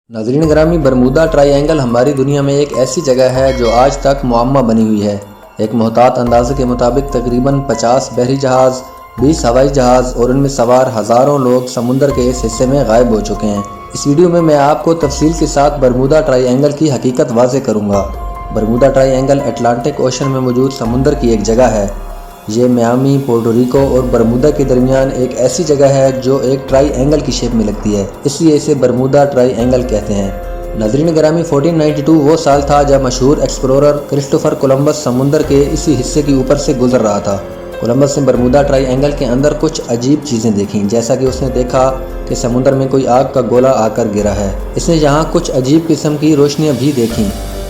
नाज़रीन ग्रामी, Bermuda triangle हमारी दुनिया में एक ऐसी जगह है जो आज तक मुअम्मा बनी हुई है। एक मुहतात अंदाजे के मुताबिक तकरीबन 50 बहरी जहाज़, 20 हवाई जहाज़ और उनमें सवार हज़ारों लोग समुंदर के इस हिस्से में गायब हो चुके हैं। इस वीडियो में मैं आपको तफसील के साथ बरमूदा ट्रायंगल की हकीकत वाज़े करूँगा। बरमूदा ट्रायंगल अटलांटिक ओशन में मौजूद समुंदर की एक जगह है। ये मियामी, पोर्टो रिको और बरमूदा के दरमियान एक ऐसी जगह है जो एक ट्रायंगल की शेप में लगती है, इसलिए इसे बरमूदा ट्रायंगल कहते हैं। नाज़रीन ग्रामी, 1492 वो साल था जब मशहूर एक्सप्लोरर क्रिस्टोफर कोलंबस समुंदर के इसी हिस्से के ऊपर से गुजर रहा था। कोलंबस ने बरमूदा ट्रायंगल के अंदर कुछ अजीब चीज़ें देखीं, जैसा कि उसने देखा कि समुंदर में कोई आग का गोला आकर गिरा है। इसने यहाँ कुछ अजीब किस्म की रोशनियाँ भी देखीं।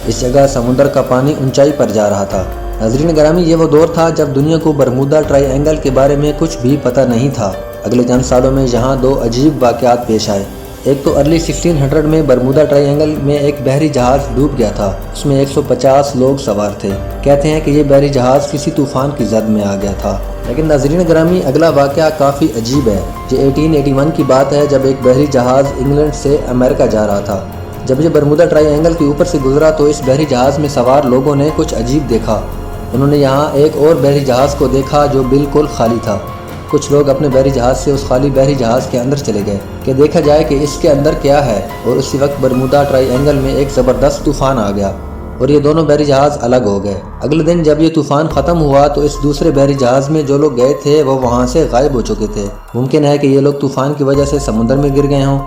इस जगह समुंदर का पानी ऊंचाई पर जा रहा था। नाज़रीन ग्रामी, ये वो दौर था जब दुनिया को बरमूदा ट्रायंगल के बारे में कुछ भी पता नहीं था। अगले चंद सालों में यहाँ दो अजीब वाक़यात पेश आए। एक तो अर्ली 1600 में बरमूदा ट्रायंगल में एक बहरी जहाज़ डूब गया था। उसमें 150 लोग सवार थे। कहते हैं कि ये बहरी जहाज़ किसी तूफ़ान की जद में आ गया था। लेकिन नाज़रीन ग्रामी, अगला वाक़या काफ़ी अजीब है। ये 1881 की बात है, जब एक बहरी जहाज़ इंग्लैंड से अमेरिका जा रहा था। जब ये बरमूदा ट्रायंगल के ऊपर से गुजरा तो इस बहरी जहाज़ में सवार लोगों ने कुछ अजीब देखा। उन्होंने यहाँ एक और बहरी जहाज़ को देखा जो बिल्कुल खाली था। कुछ लोग अपने बहरी जहाज़ से उस खाली बहरी जहाज़ के अंदर चले गए कि देखा जाए कि इसके अंदर क्या है, और उसी वक्त बरमूदा ट्रायंगल में एक ज़बरदस्त तूफ़ान आ गया और ये दोनों बहरी जहाज़ अलग हो गए। अगले दिन जब ये तूफ़ान ख़त्म हुआ तो इस दूसरे बहरी जहाज़ में जो लोग गए थे वो वहाँ से गायब हो चुके थे। मुमकिन है कि ये लोग तूफ़ान की वजह से समुद्र में गिर गए हों।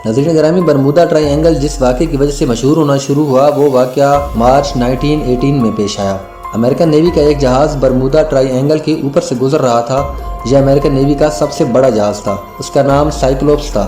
नाज़रीन ग्रामी, बरमूदा ट्रायंगल जिस वाक़े की वजह से मशहूर होना शुरू हुआ वो वाक़या मार्च 1918 में पेश आया। अमेरिकन नेवी का एक जहाज़ बरमूदा ट्रायंगल के ऊपर से गुजर रहा था। यह अमेरिकन नेवी का सबसे बड़ा जहाज़ था। उसका नाम साइक्लोप्स था।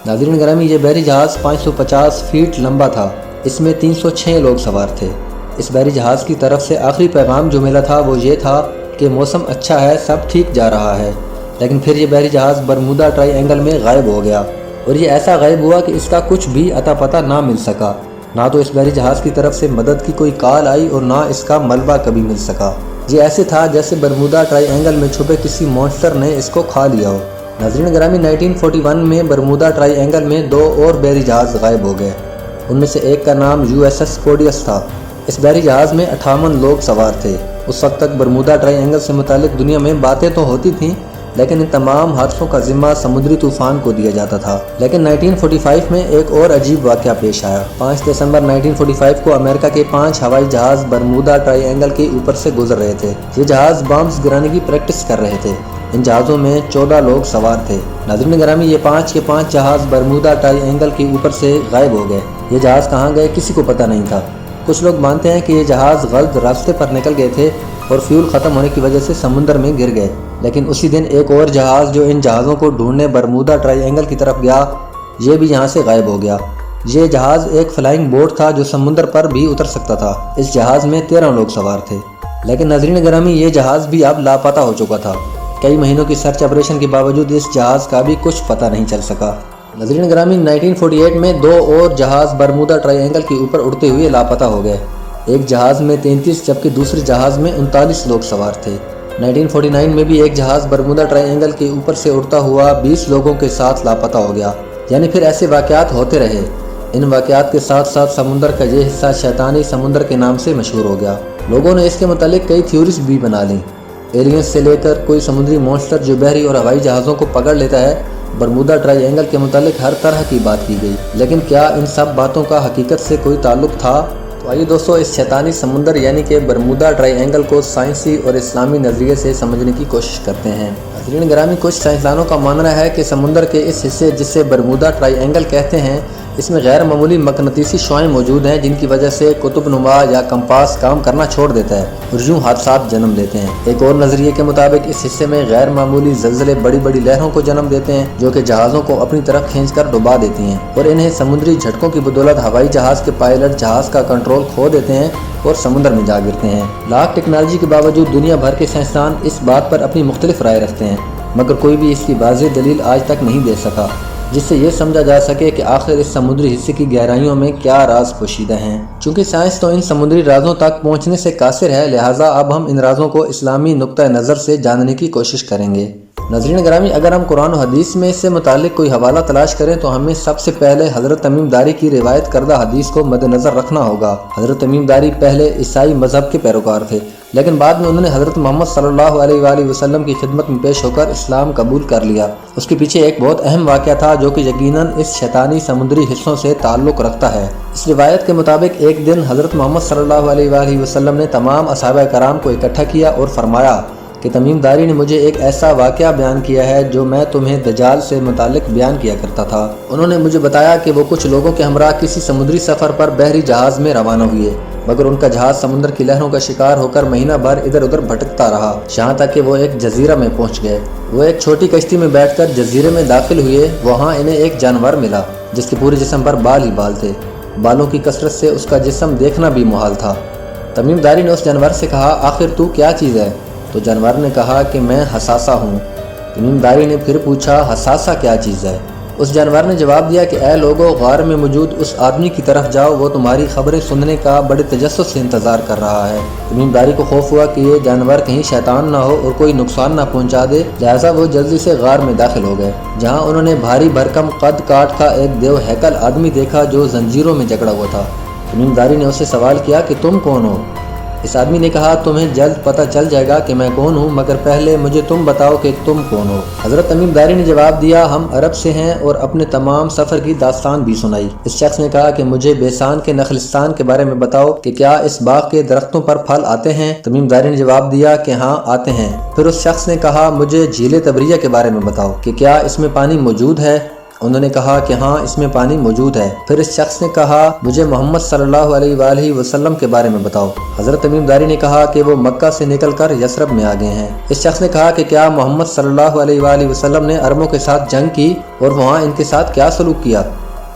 नाज़रीन ग्रामी, ये बहरी जहाज़ 550 फीट लंबा था। इसमें 306 लोग सवार थे। इस बहरी जहाज़ की तरफ से आखिरी पैगाम जो मिला था वो ये था कि मौसम अच्छा है, सब ठीक जा रहा है। लेकिन फिर ये बहरी जहाज़ बरमूदा ट्रायंगल में गायब हो गया और ये ऐसा गायब हुआ कि इसका कुछ भी अता पता ना मिल सका। ना तो इस बहरी जहाज़ की तरफ से मदद की कोई कॉल आई और ना इसका मलबा कभी मिल सका। ये ऐसे था जैसे बरमूदा ट्रायंगल में छुपे किसी मॉन्स्टर ने इसको खा लिया हो। नाज़रीन ग्रामी, 1941 में बरमूदा ट्रायंगल में दो और बहरी जहाज़ गायब हो गए। उनमें से एक का नाम USS कोडियस था। इस बहरी जहाज़ में 58 लोग सवार थे। उस वक्त तक बरमूदा ट्रायंगल से मुतालिक दुनिया में बातें तो होती थीं, लेकिन इन तमाम हादसों का जिम्मा समुद्री तूफान को दिया जाता था। लेकिन 1945 में एक और अजीब वाक़या पेश आया। 5 दिसंबर 1945 को अमेरिका के 5 हवाई जहाज़ बरमूदा ट्रायंगल के ऊपर से गुजर रहे थे। ये जहाज़ बम्स गिराने की प्रैक्टिस कर रहे थे। इन जहाज़ों में 14 लोग सवार थे। नाज़रीन ग्रामी, ये 5 के 5 जहाज़ बरमूदा ट्रायंगल के ऊपर से गायब हो गए। ये जहाज़ कहाँ गए किसी को पता नहीं था। कुछ लोग मानते हैं कि ये जहाज़ गलत रास्ते पर निकल गए थे और फ्यूल ख़त्म होने की वजह से समुंदर में गिर गए। लेकिन उसी दिन एक और जहाज़ जो इन जहाज़ों को ढूंढने बरमूदा ट्रायंगल की तरफ गया, ये भी यहाँ से गायब हो गया। ये जहाज़ एक फ्लाइंग बोट था जो समुंदर पर भी उतर सकता था। इस जहाज़ में 13 लोग सवार थे। लेकिन नाज़रीन ग्रामी, ये जहाज़ भी अब लापता हो चुका था। कई महीनों की सर्च ऑपरेशन के बावजूद इस जहाज़ का भी कुछ पता नहीं चल सका। नाज़रीन ग्रामी, 1948 में 2 और जहाज़ बरमूदा ट्रायंगल के ऊपर उड़ते हुए लापता हो गए। एक जहाज़ में 33 जबकि दूसरे जहाज़ में 39 लोग सवार थे। 1949 में भी एक जहाज़ बरमूदा ट्रायंगल के ऊपर से उड़ता हुआ 20 लोगों के साथ लापता हो गया। यानी फिर ऐसे वाक़यात होते रहे। इन वाक़यात के साथ साथ समुंदर का ये हिस्सा शैतानी समुंदर के नाम से मशहूर हो गया। लोगों ने इसके मुतालिक कई थ्योरीज भी बना लीं। एलियंस से लेकर कोई समुद्री मॉन्स्टर जो बहरी और हवाई जहाज़ों को पकड़ लेता है, बरमूदा ट्रायंगल के मुतालिक हर तरह की बात की गई। लेकिन क्या इन सब बातों का हकीकत से कोई ताल्लुक था? तो आइए दोस्तों, इस शैतानी समुंदर यानी कि बरमूदा ट्रायंगल को साइंसी और इस्लामी नज़रिए से समझने की कोशिश करते हैं। नाज़रीन ग्रामी, कुछ साइंसदानों का मानना है कि समुंदर के इस हिस्से जिसे बरमूदा ट्रायंगल कहते हैं, इसमें गैर मामूली मकनतीसी शुआएं मौजूद हैं, जिनकी वजह से कुतुबनुमा या कंपास काम करना छोड़ देता है और यूं हादसात जन्म देते हैं। एक और नज़रिए के मुताबिक इस हिस्से में गैर मामूली ज़लज़ले बड़ी बड़ी लहरों को जन्म देते हैं, जो कि जहाज़ों को अपनी तरफ खींचकर डुबा देती हैं और इन्हें समुद्री झटकों की बदौलत हवाई जहाज़ के पायलट जहाज़ का कंट्रोल खो देते हैं और समुद्र में जा गिरते हैं। लाख टेक्नोलॉजी के बावजूद दुनिया भर के साइंसदान इस बात पर अपनी मुख्तलिफ राय रखते हैं, मगर कोई भी इसकी वाज़ेह दलील आज तक नहीं दे सका जिससे ये समझा जा सके कि आखिर इस समुद्री हिस्से की गहराइयों में क्या राज पोशीदा हैं। चूँकि साइंस तो इन समुद्री राजों तक पहुँचने से कासिर है, लिहाजा अब हम इन राजों को इस्लामी नुक्ता नज़र से जानने की कोशिश करेंगे। ناظرین گرامی، اگر ہم قرآن و حدیث میں اس سے متعلق کوئی حوالہ تلاش کریں تو ہمیں سب سے پہلے حضرت تمیم داری کی روایت کردہ حدیث کو مد نظر رکھنا ہوگا۔ حضرت تمیم داری پہلے عیسائی مذہب کے پیروکار تھے، لیکن بعد میں انہوں نے حضرت محمد صلی اللہ علیہ وآلہ وسلم کی خدمت میں پیش ہو کر اسلام قبول کر لیا۔ اس کے پیچھے ایک بہت اہم واقعہ تھا جو کہ یقیناً اس شیطانی سمندری حصوں سے تعلق رکھتا ہے۔ اس روایت کے مطابق ایک دن حضرت محمد صلی اللہ علیہ وآلہ وسلم نے تمام اصحابہ کرام کو اکٹھا کیا اور فرمایا کہ تمیم داری نے مجھے ایک ایسا واقعہ بیان کیا ہے جو میں تمہیں دجال سے متعلق بیان کیا کرتا تھا۔ انہوں نے مجھے بتایا کہ وہ کچھ لوگوں کے ہمراہ کسی سمندری سفر پر بحری جہاز میں روانہ ہوئے، مگر ان کا جہاز سمندر کی لہروں کا شکار ہو کر مہینہ بھر ادھر ادھر بھٹکتا رہا، یہاں تک کہ وہ ایک جزیرہ میں پہنچ گئے۔ وہ ایک چھوٹی کشتی میں بیٹھ کر جزیرے میں داخل ہوئے۔ وہاں انہیں ایک جانور ملا جس کے پورے جسم پر بال ہی بال تھے، بالوں کی کثرت سے اس کا جسم دیکھنا بھی محال تھا۔ تمیم داری نے اس جانور سے کہا، آخر تو کیا چیز ہے؟ تو جانور نے کہا کہ میں حساسہ ہوں۔ تمیم داری نے پھر پوچھا، حساسہ کیا چیز ہے؟ اس جانور نے جواب دیا کہ اے لوگو، غار میں موجود اس آدمی کی طرف جاؤ، وہ تمہاری خبریں سننے کا بڑے تجسس سے انتظار کر رہا ہے۔ تمیم داری کو خوف ہوا کہ یہ جانور کہیں شیطان نہ ہو اور کوئی نقصان نہ پہنچا دے، لہٰذا وہ جلدی سے غار میں داخل ہو گئے، جہاں انہوں نے بھاری بھرکم قد کاٹ کا ایک دیو ہیکل آدمی دیکھا جو زنجیروں میں جکڑا ہوا تھا۔ تمیم داری نے اس سے سوال کیا کہ تم کون ہو؟ اس آدمی نے کہا، تمہیں جلد پتہ چل جائے گا کہ میں کون ہوں، مگر پہلے مجھے تم بتاؤ کہ تم کون ہو۔ حضرت تمیم داری نے جواب دیا، ہم عرب سے ہیں، اور اپنے تمام سفر کی داستان بھی سنائی۔ اس شخص نے کہا کہ مجھے بیسان کے نخلستان کے بارے میں بتاؤ کہ کیا اس باغ کے درختوں پر پھل آتے ہیں؟ تمیم داری نے جواب دیا کہ ہاں آتے ہیں۔ پھر اس شخص نے کہا، مجھے جھیل تبریہ کے بارے میں بتاؤ کہ کیا اس میں پانی موجود ہے؟ انہوں نے کہا کہ ہاں اس میں پانی موجود ہے۔ پھر اس شخص نے کہا، مجھے محمد صلی اللہ علیہ وآلہ وسلم کے بارے میں بتاؤ۔ حضرت تمیم داری نے کہا کہ وہ مکہ سے نکل کر یثرب میں آ گئے ہیں۔ اس شخص نے کہا کہ کیا محمد صلی اللہ علیہ وآلہ وسلم نے عربوں کے ساتھ جنگ کی اور وہاں ان کے ساتھ کیا سلوک کیا؟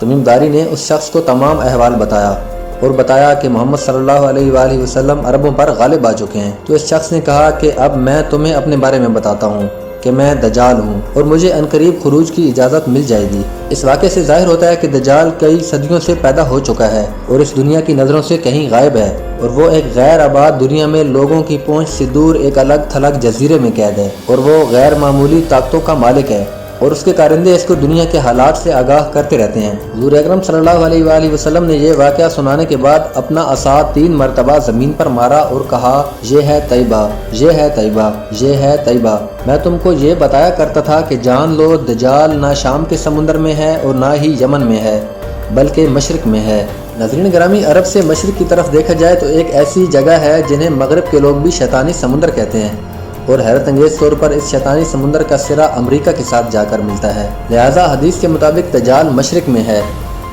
تمیم داری نے اس شخص کو تمام احوال بتایا اور بتایا کہ محمد صلی اللہ علیہ وآلہ وسلم عربوں پر غالب آ چکے ہیں۔ تو اس شخص نے کہا کہ اب میں تمہیں اپنے بارے میں بتاتا ہوں کہ میں دجال ہوں اور مجھے عنقریب خروج کی اجازت مل جائے گی۔ اس واقعے سے ظاہر ہوتا ہے کہ دجال کئی صدیوں سے پیدا ہو چکا ہے اور اس دنیا کی نظروں سے کہیں غائب ہے، اور وہ ایک غیر آباد دنیا میں لوگوں کی پہنچ سے دور ایک الگ تھلگ جزیرے میں قید ہے، اور وہ غیر معمولی طاقتوں کا مالک ہے، اور اس کے کارندے اس کو دنیا کے حالات سے آگاہ کرتے رہتے ہیں۔ حضور اکرم صلی اللہ علیہ وآلہ وسلم نے یہ واقعہ سنانے کے بعد اپنا عصا 3 مرتبہ زمین پر مارا اور کہا، یہ ہے طیبہ، یہ ہے طیبہ، یہ ہے طیبہ۔ میں تم کو یہ بتایا کرتا تھا کہ جان لو، دجال نہ شام کے سمندر میں ہے اور نہ ہی یمن میں ہے، بلکہ مشرق میں ہے۔ ناظرین گرامی، عرب سے مشرق کی طرف دیکھا جائے تو ایک ایسی جگہ ہے جنہیں مغرب کے لوگ بھی شیطانی سمندر کہتے ہیں، اور حیرت انگیز طور پر اس شیطانی سمندر کا سرا امریکہ کے ساتھ جا کر ملتا ہے، لہٰذا حدیث کے مطابق دجال مشرق میں ہے۔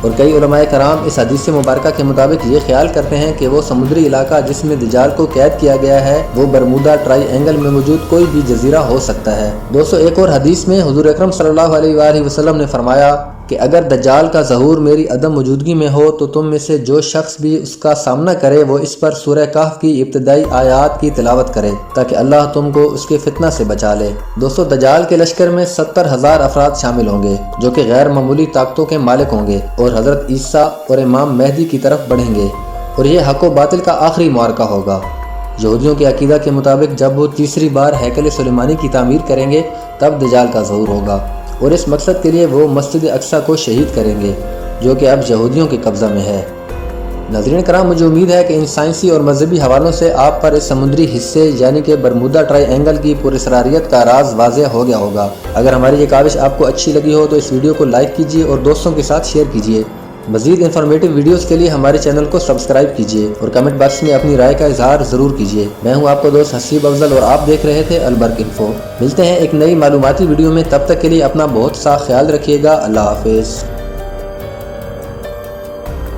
اور کئی علماء کرام اس حدیث مبارکہ کے مطابق یہ خیال کرتے ہیں کہ وہ سمندری علاقہ جس میں دجال کو قید کیا گیا ہے وہ برمودا ٹرائی اینگل میں موجود کوئی بھی جزیرہ ہو سکتا ہے۔ دوستو، ایک اور حدیث میں حضور اکرم صلی اللہ علیہ وآلہ وسلم نے فرمایا کہ اگر دجال کا ظہور میری عدم موجودگی میں ہو تو تم میں سے جو شخص بھی اس کا سامنا کرے وہ اس پر سورہ کہف کی ابتدائی آیات کی تلاوت کرے تاکہ اللہ تم کو اس کے فتنہ سے بچا لے۔ دوستو، دجال کے لشکر میں 70,000 افراد شامل ہوں گے جو کہ غیر معمولی طاقتوں کے مالک ہوں گے اور حضرت عیسیٰ اور امام مہدی کی طرف بڑھیں گے، اور یہ حق و باطل کا آخری معرکہ ہوگا۔ یہودیوں کے عقیدہ کے مطابق جب وہ تیسری بار ہیکل سلیمانی کی تعمیر کریں گے تب دجال کا ظہور ہوگا، اور اس مقصد کے لیے وہ مسجد اقصی کو شہید کریں گے جو کہ اب یہودیوں کے قبضہ میں ہے۔ ناظرین کرام، مجھے امید ہے کہ ان سائنسی اور مذہبی حوالوں سے آپ پر اس سمندری حصے یعنی کہ برمودا ٹرائی اینگل کی پراسراریت کا راز واضح ہو گیا ہوگا۔ اگر ہماری یہ کاوش آپ کو اچھی لگی ہو تو اس ویڈیو کو لائک کیجیے اور دوستوں کے ساتھ شیئر کیجیے۔ مزید انفارمیٹو ویڈیوز کے لیے ہمارے چینل کو سبسکرائب کیجیے اور کمنٹ باکس میں اپنی رائے کا اظہار ضرور کیجیے۔ میں ہوں آپ کا دوست حسیب افضل اور آپ دیکھ رہے تھے البرق انفو۔ ملتے ہیں ایک نئی معلوماتی ویڈیو میں، تب تک کے لیے اپنا بہت سا خیال رکھیے گا۔ اللہ حافظ۔